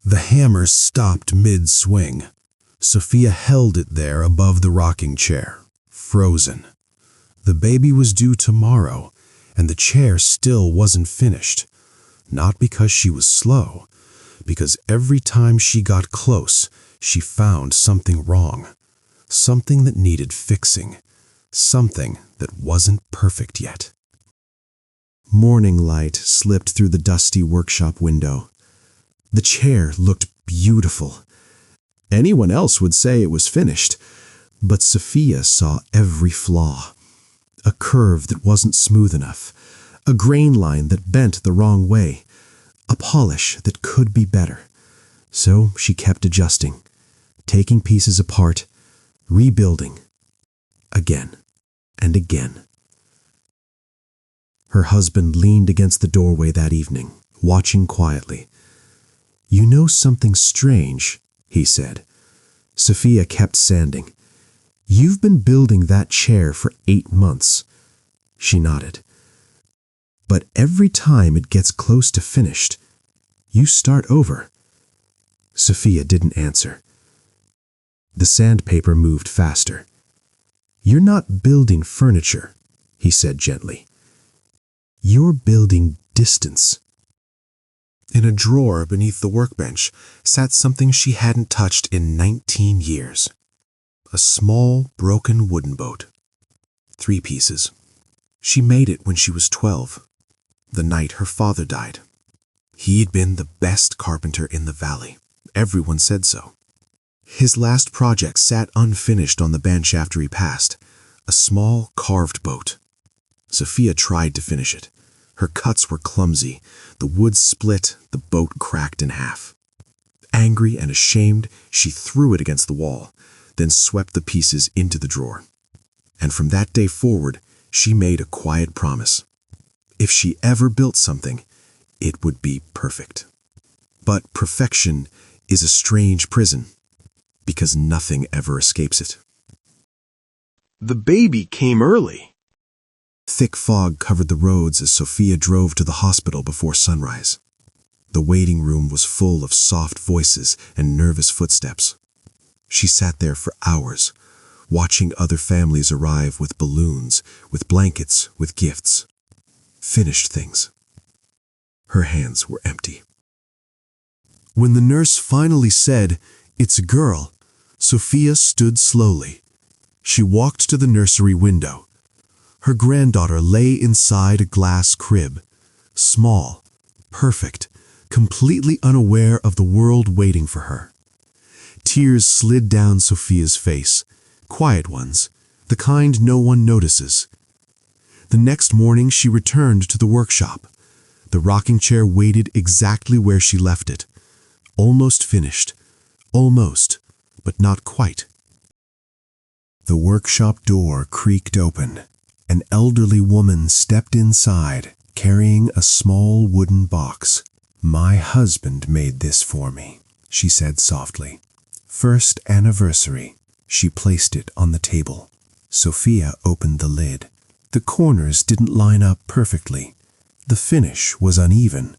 The hammer stopped mid-swing. Sophia held it there above the rocking chair, frozen. The baby was due tomorrow, and the chair still wasn't finished. Not because she was slow, because every time she got close, she found something wrong. Something that needed fixing. Something that wasn't perfect yet. Morning light slipped through the dusty workshop window. The chair looked beautiful. Anyone else would say it was finished, but Sophia saw every flaw. A curve that wasn't smooth enough, a grain line that bent the wrong way, a polish that could be better. So she kept adjusting, taking pieces apart, rebuilding, again and again. Her husband leaned against the doorway that evening, watching quietly. "You know something strange," he said. Sophia kept sanding. "You've been building that chair for 8 months. She nodded. "But every time it gets close to finished, you start over." Sophia didn't answer. The sandpaper moved faster. "You're not building furniture," he said gently. "You're building distance." In a drawer beneath the workbench sat something she hadn't touched in 19 years. A small, broken wooden boat. 3 pieces. She made it when she was 12, the night her father died. He'd been the best carpenter in the valley. Everyone said so. His last project sat unfinished on the bench after he passed, a small carved boat. Sophia tried to finish it. Her cuts were clumsy. The wood split, the boat cracked in half. Angry and ashamed, she threw it against the wall, then swept the pieces into the drawer. And from that day forward, she made a quiet promise. If she ever built something, it would be perfect. But perfection is a strange prison, because nothing ever escapes it. The baby came early. Thick fog covered the roads as Sophia drove to the hospital before sunrise. The waiting room was full of soft voices and nervous footsteps. She sat there for hours, watching other families arrive with balloons, with blankets, with gifts. Finished things. Her hands were empty. When the nurse finally said, "It's a girl," Sophia stood slowly. She walked to the nursery window. Her granddaughter lay inside a glass crib, small, perfect, completely unaware of the world waiting for her. Tears slid down Sophia's face, quiet ones, the kind no one notices. The next morning she returned to the workshop. The rocking chair waited exactly where she left it. Almost finished. Almost, but not quite. The workshop door creaked open. An elderly woman stepped inside, carrying a small wooden box. "My husband made this for me," she said softly. "First anniversary." She placed it on the table. Sophia opened the lid. The corners didn't line up perfectly. The finish was uneven.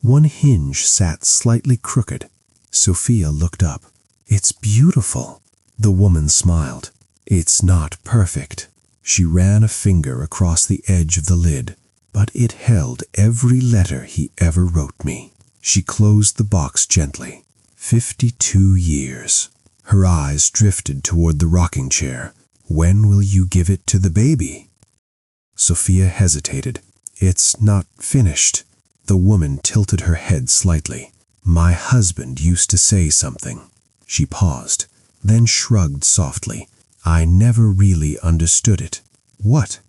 One hinge sat slightly crooked. Sophia looked up. "It's beautiful." The woman smiled. "It's not perfect." She ran a finger across the edge of the lid, but it held every letter he ever wrote me. She closed the box gently. 52 years. Her eyes drifted toward the rocking chair. "When will you give it to the baby?" Sophia hesitated. "It's not finished." The woman tilted her head slightly. "My husband used to say something." She paused, then shrugged softly. "I never really understood it." "What?"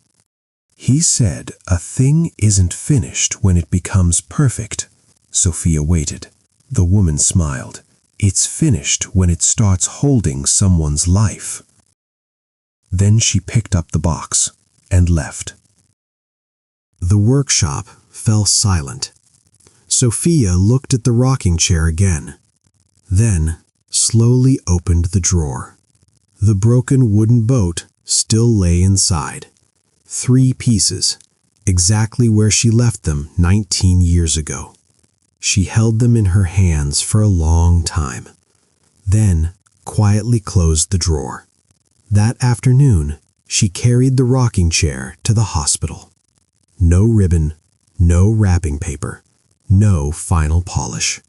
"He said a thing isn't finished when it becomes perfect." Sophia waited. The woman smiled. "It's finished when it starts holding someone's life." Then she picked up the box and left. The workshop fell silent. Sophia looked at the rocking chair again, then slowly opened the drawer. The broken wooden boat still lay inside. 3 pieces, exactly where she left them 19 years ago. She held them in her hands for a long time, then quietly closed the drawer. That afternoon, she carried the rocking chair to the hospital. No ribbon, no wrapping paper, no final polish.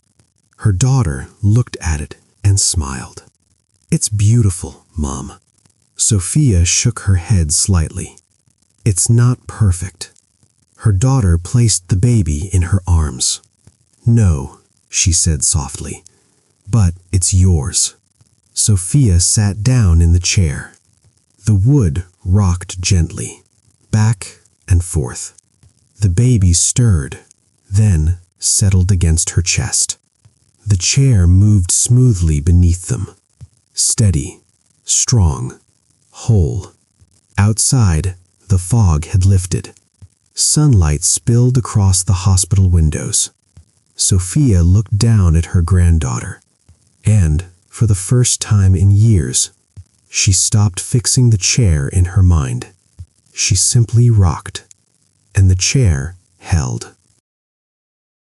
Her daughter looked at it and smiled. "It's beautiful, Mom." Sophia shook her head slightly. "It's not perfect." Her daughter placed the baby in her arms. "No," she said softly, "but it's yours." Sophia sat down in the chair. The wood rocked gently, back and forth. The baby stirred, then settled against her chest. The chair moved smoothly beneath them, steady, strong, whole. Outside, the fog had lifted. Sunlight spilled across the hospital windows. Sophia looked down at her granddaughter, and, for the first time in years, she stopped fixing the chair in her mind. She simply rocked, and the chair held.